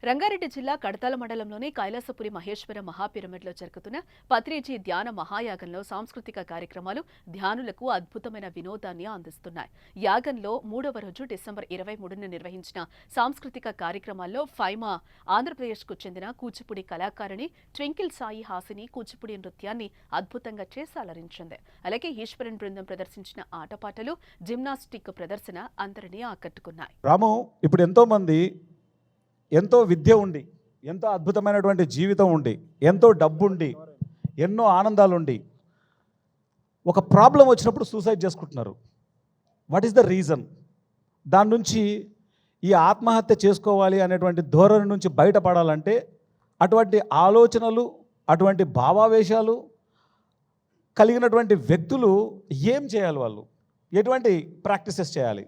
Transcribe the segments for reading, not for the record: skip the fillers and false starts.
రంగారెడ్డి జిల్లా కడతాల మండలంలోని కైలాసపురి మహేశ్వర మహాపిరమిడ్లో జరుగుతున్న పత్రిజీ ధ్యాన మహాయాగంలో సాంస్కృతిక కార్యక్రమాలు ధ్యానులకు అద్భుతమైన వినోదాన్ని అందిస్తున్నాయి. యాగంలో 3వ రోజు డిసెంబర్ 23న నిర్వహించిన సాంస్కృతిక కార్యక్రమాల్లో ఫైమా ఆంధ్రప్రదేశ్కు చెందిన కూచిపూడి కళాకారిణి ట్వింకిల్ సాయి హాసిని కూచిపూడి నృత్యాన్ని అద్భుతంగా చేసి అలరించింది. అలాగే ఈశ్వరన్ బృందం ప్రదర్శించిన ఆటపాటలు, జిమ్నాస్టిక్ ప్రదర్శన అందరినీ ఆకట్టుకున్నాయి. రాము, ఇప్పుడు ఎంతో విద్య ఉండి, ఎంతో అద్భుతమైనటువంటి జీవితం ఉండి, ఎంతో డబ్బు ఉండి, ఎన్నో ఆనందాలు ఉండి, ఒక ప్రాబ్లం వచ్చినప్పుడు సూసైడ్ చేసుకుంటున్నారు. What is the reason? దాని నుంచి ఈ ఆత్మహత్య చేసుకోవాలి అనేటువంటి ధోరణి నుంచి బయటపడాలంటే అటువంటి ఆలోచనలు, అటువంటి భావావేశాలు కలిగినటువంటి వ్యక్తులు ఏం చేయాలి? వాళ్ళు ఎటువంటి ప్రాక్టీసెస్ చేయాలి?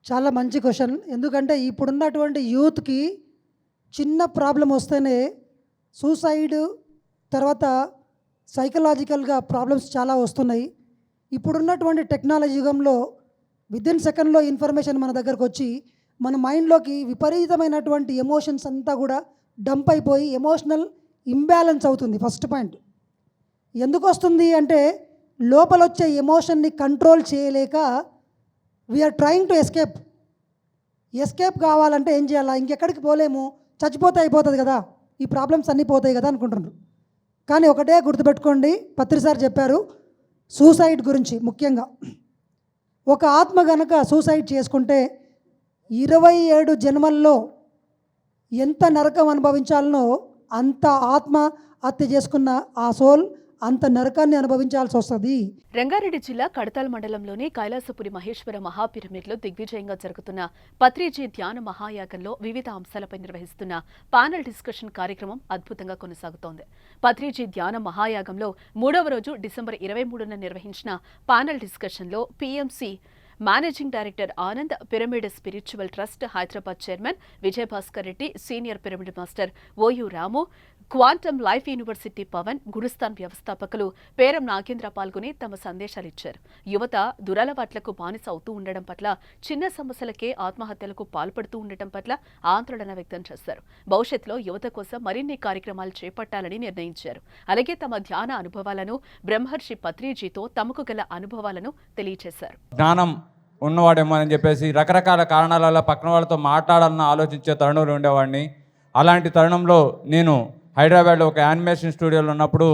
చాలా మంచి క్వశ్చన్. ఎందుకంటే ఇప్పుడున్నటువంటి యూత్కి చిన్న ప్రాబ్లం వస్తేనే సూసైడ్, తర్వాత సైకలాజికల్గా ప్రాబ్లమ్స్ చాలా వస్తున్నాయి. ఇప్పుడున్నటువంటి టెక్నాలజీ యుగంలో వితిన్ సెకండ్లో ఇన్ఫర్మేషన్ మన దగ్గరకు వచ్చి మన మైండ్లోకి విపరీతమైనటువంటి ఎమోషన్స్ అంతా కూడా డంప్ అయిపోయి ఎమోషనల్ ఇంబ్యాలెన్స్ అవుతుంది. ఫస్ట్ పాయింట్ ఎందుకు వస్తుంది అంటే లోపల వచ్చే ఎమోషన్ని కంట్రోల్ చేయలేక వీఆర్ ట్రయింగ్ టు ఎస్కేప్ కావాలంటే ఏం చేయాలా? ఇంకెక్కడికి పోలేము, చచ్చిపోతే అయిపోతుంది కదా, ఈ ప్రాబ్లమ్స్ అన్నీ పోతాయి కదా అనుకుంటున్నారు. కానీ ఒకటే గుర్తుపెట్టుకోండి, పత్రిసారి చెప్పారు సూసైడ్ గురించి. ముఖ్యంగా ఒక ఆత్మ గనక సూసైడ్ చేసుకుంటే 27 జన్మల్లో ఎంత నరకం అనుభవించాలనో అంత ఆత్మ హత్య చేసుకున్న ఆ సోల్ అంత నరకాన్ని అనుభవించాల్సి వస్తుంది. రంగారెడ్డి జిల్లా కడతాల మండలంలోని కైలాసపురి మహేశ్వర మహాపిరమిడ్లో దిగ్విజయంగా జరుగుతున్న పత్రిజీ ధ్యాన మహాయాగంలో వివిధ అంశాలపై నిర్వహిస్తున్న పానల్ డిస్కషన్ కార్యక్రమం అద్భుతంగా కొనసాగుతోంది. పత్రిజీ ధ్యాన మహాయాగంలో 3వ రోజు డిసెంబర్ 23న నిర్వహించిన పానల్ డిస్కషన్లో PMC managing director Anand, pyramid spiritual trust Hyderabad chairman Vijayabhaskar Reddy, senior pyramid master OU Ramu, quantum life university Pavan, Gurusthan వ్యవస్థాపకులు పేరం నాగేంద్ర పాల్గొని తమ సందేశాలిచ్చారు. యువత దురలవాట్లకు బానిస అవుతూ ఉండడం పట్ల, చిన్న సమస్యలకే ఆత్మహత్యలకు పాల్పడుతూ ఉండటం పట్ల ఆందోళన వ్యక్తం చేశారు. భవిష్యత్తులో యువత కోసం మరిన్ని కార్యక్రమాలు చేపట్టాలని నిర్ణయించారు. అలాగే తమ ధ్యాన అనుభవాలను బ్రహ్మర్షి పత్రిజీతో తమకు గల అనుభవాలను తెలియజేశారు. జ్ఞానం ఉన్నవాడేమో అని చెప్పేసి రకరకాల కారణాల వల్ల పక్కన వాళ్ళతో మాట్లాడాలని ఆలోచించే తరుణంలో ఉండేవాడిని. అలాంటి తరుణంలో నేను హైదరాబాద్లో ఒక యానిమేషన్ స్టూడియోలో ఉన్నప్పుడు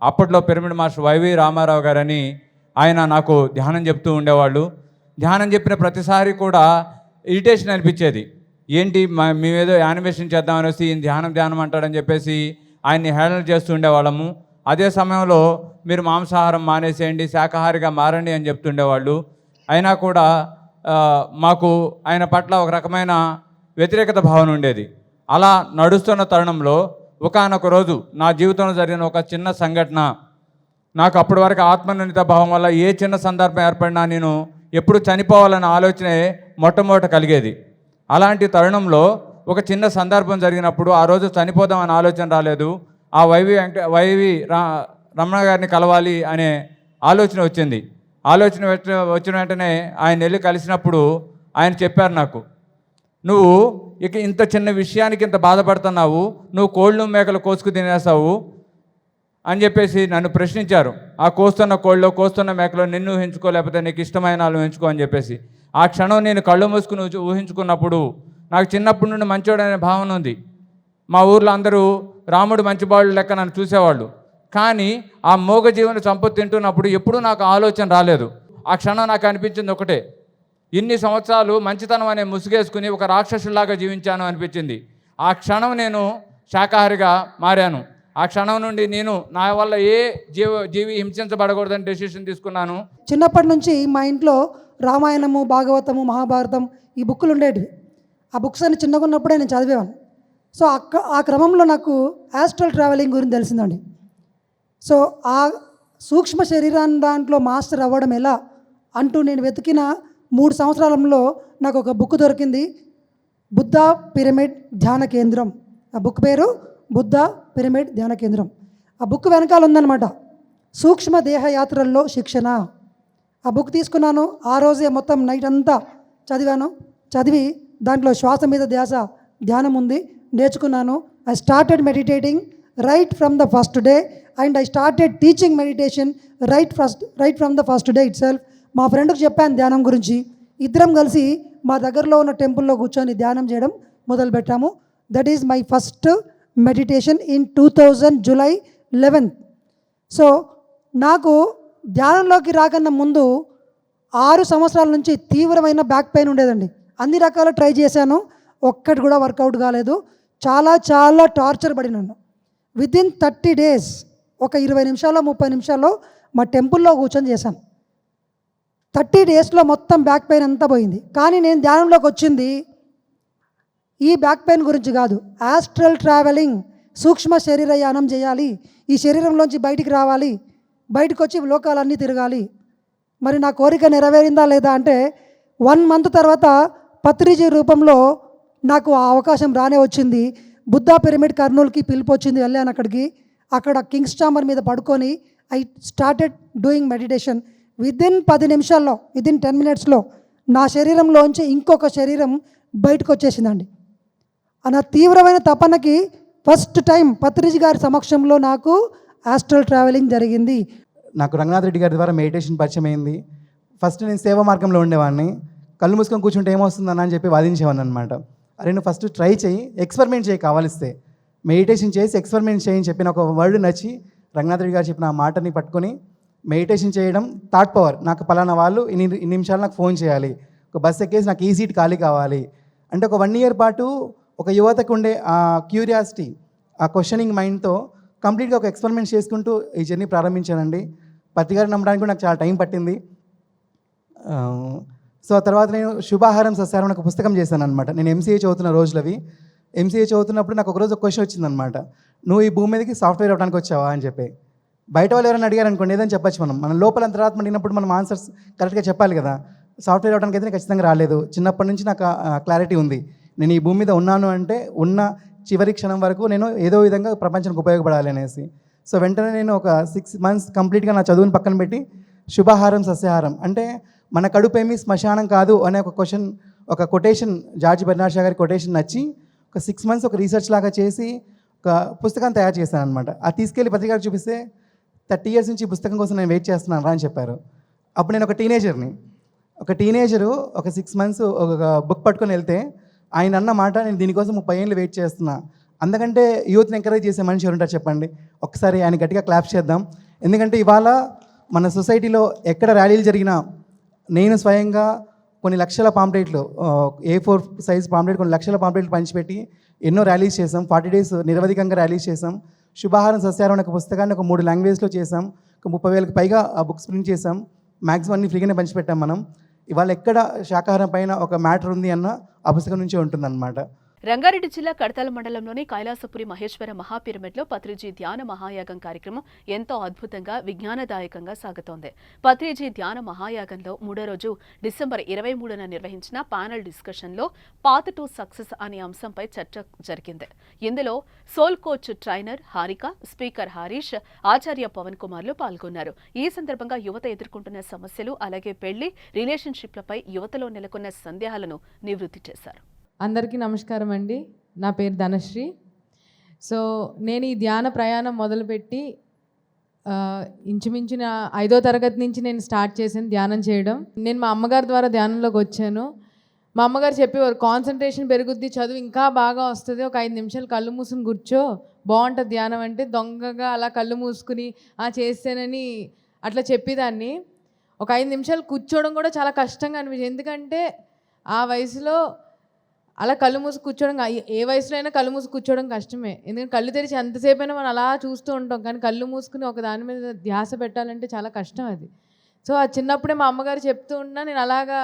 అప్పట్లో పిరమిడ్ మాస్టర్ వైవి రామారావు గారని ఆయన నాకు ధ్యానం చెప్తూ ఉండేవాళ్ళు. ధ్యానం చెప్పిన ప్రతిసారి కూడా ఇరిటేషన్ అనిపించేది. ఏంటి మేమేదో యానిమేషన్ చేద్దామనేసి ధ్యానం అంటాడని చెప్పేసి ఆయన్ని హేళన చేస్తూ ఉండేవాళ్ళము. అదే సమయంలో మీరు మాంసాహారం మానేసేయండి, శాకాహారిగా మారండి అని చెప్తుండేవాళ్ళు. అయినా కూడా మాకు ఆయన పట్ల ఒక రకమైన వ్యతిరేకత భావన ఉండేది. అలా నడుస్తున్న తరుణంలో ఒకానొక రోజు నా జీవితంలో జరిగిన ఒక చిన్న సంఘటన, నాకు అప్పటి వరకు ఆత్మనిర్ణీత భావం వల్ల ఏ చిన్న సందర్భం ఏర్పడినా నేను ఎప్పుడు చనిపోవాలన్న ఆలోచనే మొట్టమొదట కలిగేది. అలాంటి తరుణంలో ఒక చిన్న సందర్భం జరిగినప్పుడు ఆ రోజు చనిపోదామని ఆలోచన రాలేదు. ఆ వైవి రమణ గారిని కలవాలి అనే ఆలోచన వచ్చింది. ఆలోచన వచ్చిన వెంటనే ఆయన వెళ్ళి కలిసినప్పుడు ఆయన చెప్పారు నాకు, నువ్వు ఇక ఇంత చిన్న విషయానికి ఇంత బాధపడుతున్నావు, నువ్వు కోళ్ళు మేకలు కోసుకు తినేస్తావు అని చెప్పేసి నన్ను ప్రశ్నించారు. ఆ కోస్తున్న కోళ్ళు కోస్తున్న మేకలో నిన్ను ఊహించుకో, లేకపోతే నీకు ఇష్టమైన వాళ్ళు ఊహించుకో అని చెప్పేసి. ఆ క్షణం నేను కళ్ళు మూసుకుని ఊహించుకున్నప్పుడు నాకు చిన్నప్పటి నుండి మంచోడనే భావన ఉంది. మా ఊర్లో అందరూ రాముడు మంచివాళ్ళు లెక్క నన్ను చూసేవాళ్ళు. కానీ ఆ మోగ జీవన సంపత్తి తింటున్నప్పుడు ఎప్పుడూ నాకు ఆలోచన రాలేదు. ఆ క్షణం నాకు అనిపించింది ఒకటే, ఇన్ని సంవత్సరాలు మంచితనం అనే ముసుగేసుకుని ఒక రాక్షసులాగా జీవించాను అనిపించింది. ఆ క్షణం నేను శాకాహారిగా మారాను. ఆ క్షణం నుండి నేను నా వల్ల ఏ జీవి హింసించబడకూడదని డెసిషన్ తీసుకున్నాను. చిన్నప్పటి నుంచి మా ఇంట్లో రామాయణము, భాగవతము, మహాభారతం ఈ బుక్కులు ఉండేటివి. ఆ బుక్స్ అన్ని చిన్నగా ఉన్నప్పుడే నేను చదివేవాను. సో ఆ క్రమంలో నాకు యాస్ట్రల్ ట్రావెలింగ్ గురించి తెలిసిందండి. సో ఆ సూక్ష్మ శరీరాన్ని దాంట్లో మాస్టర్ అవ్వడం ఎలా అంటూ నేను వెతికిన 3 సంవత్సరాలలో నాకు ఒక బుక్ దొరికింది, బుద్ధ పిరమిడ్ ధ్యాన కేంద్రం. ఆ బుక్ పేరు బుద్ధ పిరమిడ్ ధ్యాన కేంద్రం. ఆ బుక్ వెనకాల ఉందన్నమాట, సూక్ష్మ దేహయాత్రల్లో శిక్షణ. ఆ బుక్ తీసుకున్నాను. ఆ రోజే మొత్తం నైట్ అంతా చదివాను. చదివి దాంట్లో శ్వాస మీద ధ్యానం ఉంది, నేర్చుకున్నాను. I started meditating right from the first day and I started teaching meditation right from the first day it self. మా ఫ్రెండ్కి చెప్పాను ధ్యానం గురించి. ఇద్దరం కలిసి మా దగ్గరలో ఉన్న టెంపుల్లో కూర్చొని ధ్యానం చేయడం మొదలుపెట్టాము. That is my first meditation in 2000 July 11th. So నాకు ధ్యానంలోకి రాకన్నా ముందు 6 సంవత్సరాల నుంచి తీవ్రమైన బ్యాక్ పెయిన్ ఉండేదండి. అన్ని రకాల ట్రై చేశాను, ఒక్కటి కూడా వర్కౌట్ కాలేదు. చాలా టార్చర్ పడినాను. వితిన్ 30 days, ఒక 20 నిమిషాల్లో 30 నిమిషాల్లో మా టెంపుల్లో కూర్చొని చేశాను. 30 daysలో మొత్తం బ్యాక్ పెయిన్ అంతా పోయింది. కానీ నేను ధ్యానంలోకి వచ్చింది ఈ బ్యాక్ పెయిన్ గురించి కాదు, ఆస్ట్రల్ ట్రావెలింగ్, సూక్ష్మ శరీరయానం చేయాలి, ఈ శరీరంలోంచి బయటికి రావాలి, బయటకు వచ్చి లోకాలన్నీ తిరగాలి. మరి నా కోరిక నెరవేరిందా లేదా అంటే 1 month తర్వాత పత్రిజీ రూపంలో నాకు ఆ అవకాశం రానే వచ్చింది. బుద్ధా పిరమిడ్ కర్నూలుకి పిలుపు వచ్చింది, వెళ్ళాను అక్కడికి. అక్కడ కింగ్స్ చాంబర్ మీద పడుకొని I started doing meditation. Within 10 నిమిషాల్లో, విదిన్ 10 minutesలో నా శరీరంలోంచి ఇంకొక శరీరం బయటకు వచ్చేసిందండి. నా తీవ్రమైన తపనకి ఫస్ట్ టైం పత్రిజీ గారి సమక్షంలో నాకు ఆస్ట్రల్ ట్రావెలింగ్ జరిగింది. నాకు రంగనాథ్ రెడ్డి గారి ద్వారా మెడిటేషన్ పరిచయం అయింది. ఫస్ట్ నేను సేవా మార్గంలో ఉండేవాడిని. కళ్ళు మూసుకొని కూర్చుంటే ఏమొస్తుందని అని చెప్పి వాదించేవాడిని అనమాట. అరే నువ్వు ఫస్ట్ ట్రై చేయి, ఎక్స్పెరిమెంట్ చేయి, కావాలిస్తే మెడిటేషన్ చేసి ఎక్స్పెరిమెంట్ చేయని చెప్పిన ఒక వర్డ్ నచ్చి రంగనాథ్ రెడ్డి గారు చెప్పిన ఆ మాటని పట్టుకొని మెడిటేషన్ చేయడం. థాట్ పవర్, నాకు పలానా వాళ్ళు ఇన్ని నిమిషాలు నాకు ఫోన్ చేయాలి, ఒక బస్ ఎక్కేసి నాకు ఈ సీట్ ఖాళీ కావాలి అంటే ఒక 1 year పాటు ఒక యువతకు ఉండే ఆ క్యూరియాసిటీ, ఆ క్వశ్చనింగ్ మైండ్తో కంప్లీట్గా ఒక ఎక్స్పెరిమెంట్ చేసుకుంటూ ఈ జర్నీ ప్రారంభించానండి. పత్రి గారిని నమ్మడానికి కూడా నాకు చాలా టైం పట్టింది. సో ఆ తర్వాత నేను శుభాహారం సస్యాహారం ఒక పుస్తకం చేశాను అనమాట. నేను ఎంసీఏ చదువుతున్న రోజులవి. ఎంసీఏ చదువుతున్నప్పుడు నాకు ఒకరోజు ఒక క్వశ్చన్ వచ్చిందనమాట, నువ్వు ఈ భూమి మీదకి సాఫ్ట్వేర్ అవ్వడానికి వచ్చావా అని చెప్పి. బయట వాళ్ళు ఎవరైనా అడిగారు అనుకోండి ఏదని చెప్పచ్చు, మన లోపల అంతరాత్మ నిన్నప్పుడు మనం ఆన్సర్స్ కరెక్ట్గా చెప్పాలి కదా. సాఫ్ట్వేర్ అవ్వడానికి అయితే ఖచ్చితంగా రాలేదు. చిన్నప్పటి నుంచి నాకు క్లారిటీ ఉంది, నేను ఈ భూమి మీద ఉన్నాను అంటే ఉన్న చివరి క్షణం వరకు నేను ఏదో విధంగా ప్రపంచానికి ఉపయోగపడాలి అనేసి. సో వెంటనే నేను ఒక 6 months కంప్లీట్గా నా చదువుని పక్కన పెట్టి శుభాహారం సస్యాహారం అంటే మన కడుపేమి శ్మశానం కాదు అనే ఒక కొటేషన్, జార్జ్ బెర్నార్డ్ షా గారి కొటేషన్ నచ్చి ఒక 6 months ఒక రీసెర్చ్ లాగా చేసి ఒక పుస్తకాన్ని తయారు చేశాను అనమాట. అది తీసుకెళ్ళి పత్రికకు చూపిస్తే 30 years నుంచి ఈ పుస్తకం కోసం నేను వెయిట్ చేస్తున్నాను అని చెప్పారు. అప్పుడు నేను ఒక టీనేజరు ఒక 6 months ఒక బుక్ పట్టుకొని వెళ్తే ఆయన అన్న మాట, నేను దీనికోసం 30 ఏళ్ళు వెయిట్ చేస్తున్నా. అందుకంటే యూత్ని ఎంకరేజ్ చేసే మనిషి ఎవరుంటారు చెప్పండి? ఒకసారి ఆయన గట్టిగా క్లాప్స్ చేద్దాం. ఎందుకంటే ఇవాళ మన సొసైటీలో ఎక్కడ ర్యాలీలు జరిగినా నేను స్వయంగా కొన్ని లక్షల పాంప్లెట్లు, A4 size పాంప్లెట్, కొన్ని లక్షల పాంప్లెట్లు పంచిపెట్టి ఎన్నో ర్యాలీస్ చేసాం. 40 days నిరవధికంగా ర్యాలీస్ చేసాం. శుభాహారం సస్యాహారం అనే ఒక పుస్తకాన్ని ఒక 3 languagesలో చేసాం. ఒక 30,000కి పైగా ఆ బుక్స్ ప్రింట్ చేసాం. మ్యాక్సిమం అన్ని ఫ్రీగానే పంచిపెట్టాం మనం. ఇవాళ ఎక్కడ శాకాహారం పైన ఒక మ్యాటర్ ఉంది అన్న ఆ పుస్తకం నుంచే ఉంటుందన్నమాట. రంగారెడ్డి జిల్లా కడతాల మండలంలోని కైలాసపురి మహేశ్వర మహాపిరమిడ్లో పత్రిజీ ధ్యాన మహాయాగం కార్యక్రమం ఎంతో అద్భుతంగా విజ్ఞానదాయకంగా సాగుతోంది. పత్రిజీ ధ్యాన మహాయాగంలో 3వ రోజు డిసెంబర్ 23న నిర్వహించిన ప్యానెల్ డిస్కషన్లో పాత్ టు సక్సెస్ అనే అంశంపై చర్చ జరిగింది. ఇందులో soul coach trainer Harika, speaker Harish, Acharya Pavan కుమార్లు పాల్గొన్నారు. ఈ సందర్భంగా యువత ఎదుర్కొంటున్న సమస్యలు, అలాగే పెళ్లి, రిలేషన్షిప్లపై యువతలో నెలకొన్న సందేహాలను నివృత్తి చేశారు. అందరికీ నమస్కారం అండి. నా పేరు ధనశ్రీ. సో నేను ఈ ధ్యాన ప్రయాణం మొదలుపెట్టి ఇంచుమించిన 5వ తరగతి నుంచి నేను స్టార్ట్ చేశాను ధ్యానం చేయడం. నేను మా అమ్మగారి ద్వారా ధ్యానంలోకి వచ్చాను. మా అమ్మగారు చెప్పేవారు, కాన్సన్ట్రేషన్ పెరుగుద్ది, చదువు ఇంకా బాగా వస్తుంది, ఒక 5 నిమిషాలు కళ్ళు మూసుకుని కూర్చో, బాగుంటుంది ధ్యానం అంటే. దొంగగా అలా కళ్ళు మూసుకుని చేస్తేనని అట్లా చెప్పేదాన్ని. ఒక 5 నిమిషాలు కూర్చోవడం కూడా చాలా కష్టంగా అనిపించింది. ఎందుకంటే ఆ వయసులో అలా కళ్ళు మూసి కూర్చోవడం, ఏ వయసులో అయినా కళ్ళు మూసి కూర్చోవడం కష్టమే. ఎందుకంటే కళ్ళు తెరిచి ఎంతసేపు అయినా మనం అలా చూస్తూ ఉంటాం, కానీ కళ్ళు మూసుకుని ఒక దాని మీద ధ్యాస పెట్టాలంటే చాలా కష్టం అది. సో ఆ చిన్నప్పుడే మా అమ్మగారు చెప్తూ ఉన్నా నేను అలాగా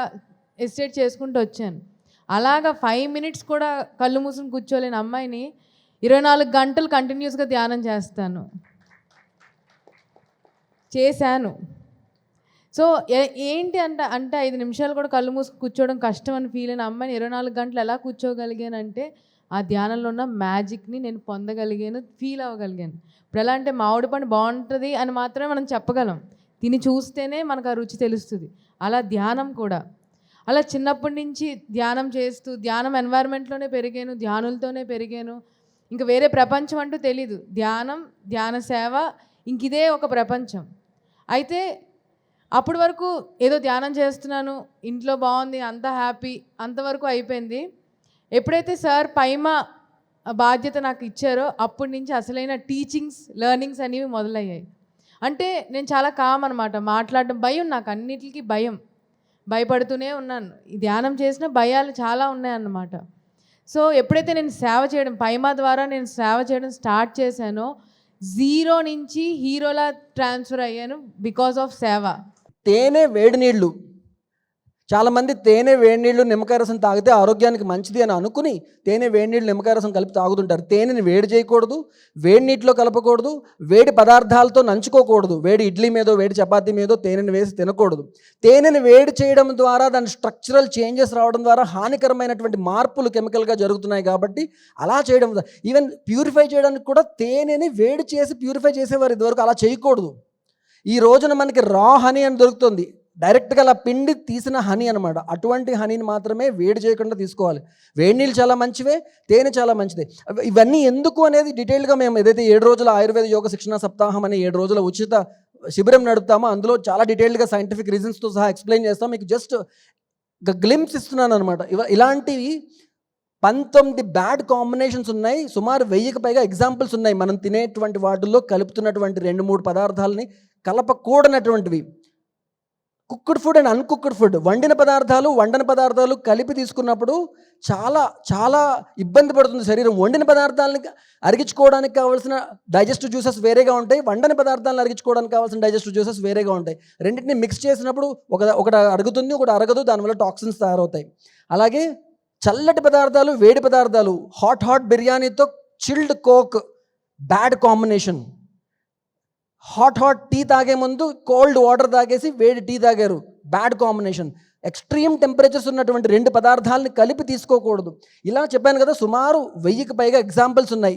ఎస్టేట్ చేసుకుంటూ వచ్చాను. అలాగా 5 minutes కూడా కళ్ళు మూసుకుని కూర్చోలేని అమ్మాయిని 24 గంటలు కంటిన్యూస్గా ధ్యానం చేశాను. సో ఏంటి అంటే 5 నిమిషాలు కూడా కళ్ళు మూసుకు కూర్చోవడం కష్టం అని ఫీల్ అయిన అమ్మాయిని 24 గంటలు ఎలా కూర్చోగలిగానంటే ఆ ధ్యానంలో ఉన్న మ్యాజిక్ని నేను పొందగలిగాను, ఫీల్ అవ్వగలిగాను. ఇప్పుడు ఎలా అంటే మామిడి పండు బాగుంటుంది అని మాత్రమే మనం చెప్పగలం, తిని చూస్తేనే మనకు ఆ రుచి తెలుస్తుంది. అలా ధ్యానం కూడా అలా చిన్నప్పటి నుంచి ధ్యానం చేస్తూ ధ్యానం ఎన్వైర్న్మెంట్లోనే పెరిగాను, ధ్యానులతోనే పెరిగాను. ఇంక వేరే ప్రపంచం అంటూ తెలీదు. ధ్యానం, ధ్యాన సేవ, ఇంక ఇదే ఒక ప్రపంచం. అయితే అప్పటి వరకు ఏదో ధ్యానం చేస్తున్నాను, ఇంట్లో బాగుంది, అంతా హ్యాపీ, అంతవరకు అయిపోయింది. ఎప్పుడైతే సార్ పైమా బాధ్యత నాకు ఇచ్చారో అప్పటి నుంచి అసలైన టీచింగ్స్, లెర్నింగ్స్ అనేవి మొదలయ్యాయి. అంటే నేను చాలా కామ్ అనమాట, మాట్లాడడం భయం, నాకు అన్నిటికీ భయం, భయపడుతూనే ఉన్నాను. ఈ ధ్యానం చేసిన భయాలు చాలా ఉన్నాయన్నమాట. సో ఎప్పుడైతే నేను సేవ చేయడం, పైమా ద్వారా నేను సేవ చేయడం స్టార్ట్ చేశానో, జీరో నుంచి హీరోలా ట్రాన్స్ఫర్ అయ్యాను బికాస్ ఆఫ్ సేవ. తేనె వేడి నీళ్ళు, చాలామంది తేనె వేడి నీళ్ళు నిమ్మకాయ రసం తాగితే ఆరోగ్యానికి మంచిది అని అనుకుని తేనె వేడి నీళ్ళు నిమ్మకాయ రసం కలిపి తాగుతుంటారు. తేనెని వేడి చేయకూడదు, వేడి నీటిలో కలపకూడదు, వేడి పదార్థాలతో నంచుకోకూడదు. వేడి ఇడ్లీ మీదో వేడి చపాతీ మీదో తేనెని వేసి తినకూడదు. తేనెని వేడి చేయడం ద్వారా దాని స్ట్రక్చరల్ చేంజెస్ రావడం ద్వారా హానికరమైనటువంటి మార్పులు కెమికల్గా జరుగుతున్నాయి. కాబట్టి అలా చేయడం, ఈవెన్ ప్యూరిఫై చేయడానికి కూడా తేనెని వేడి చేసి ప్యూరిఫై చేసేవారు ఇదివరకు. అలా చేయకూడదు. ఈ రోజున మనకి రా హనీ అని దొరుకుతుంది, డైరెక్ట్గా అలా పిండి తీసిన హనీ అనమాట. అటువంటి హనీని మాత్రమే వేడి చేయకుండా తీసుకోవాలి. వేడి నీళ్ళు చాలా మంచివే, తేనె చాలా మంచిదే. ఇవన్నీ ఎందుకు అనేది డీటెయిల్గా మేము ఏదైతే 7 రోజుల ఆయుర్వేద యోగ శిక్షణ సప్తాహం అనే 7 రోజుల ఉచిత శిబిరం నడుపుతామో అందులో చాలా డీటెయిల్డ్గా సైంటిఫిక్ రీజన్స్తో సహా ఎక్స్ప్లెయిన్ చేస్తాం. మీకు జస్ట్ గ్లింప్స్ ఇస్తున్నాను అనమాట. ఇలాంటివి 19 బ్యాడ్ కాంబినేషన్స్ ఉన్నాయి. సుమారు 1000కి పైగా ఎగ్జాంపుల్స్ ఉన్నాయి. మనం తినేటువంటి వాటిల్లో కలుపుతున్నటువంటి 2-3 పదార్థాలని కలపకూడనటువంటివి. Cooked food and uncooked food, వండిన పదార్థాలు వండని పదార్థాలు కలిపి తీసుకున్నప్పుడు చాలా చాలా ఇబ్బంది పడుతుంది శరీరం. వండిన పదార్థాలని అరిగించుకోవడానికి కావాల్సిన డైజెస్టివ్ జ్యూసెస్ వేరేగా ఉంటాయి, వండని పదార్థాలను అరిగించుకోవడానికి కావాల్సిన డైజెస్టివ్ జ్యూసెస్ వేరేగా ఉంటాయి. రెండింటిని మిక్స్ చేసినప్పుడు ఒకటి అరుగుతుంది, ఒకటి అరగదు, దానివల్ల టాక్సిన్స్ తయారవుతాయి. అలాగే చల్లటి పదార్థాలు, వేడి పదార్థాలు, హాట్ బిర్యానీతో chilled coke bad combination. Hot tea తాగే ముందు కోల్డ్ వాటర్ తాగేసి వేడి టీ తాగారు, బ్యాడ్ కాంబినేషన్. ఎక్స్ట్రీమ్ టెంపరేచర్స్ ఉన్నటువంటి 2 పదార్థాలని కలిపి తీసుకోకూడదు. ఇలా చెప్పాను కదా, సుమారు 1000కి పైగా ఎగ్జాంపుల్స్ ఉన్నాయి.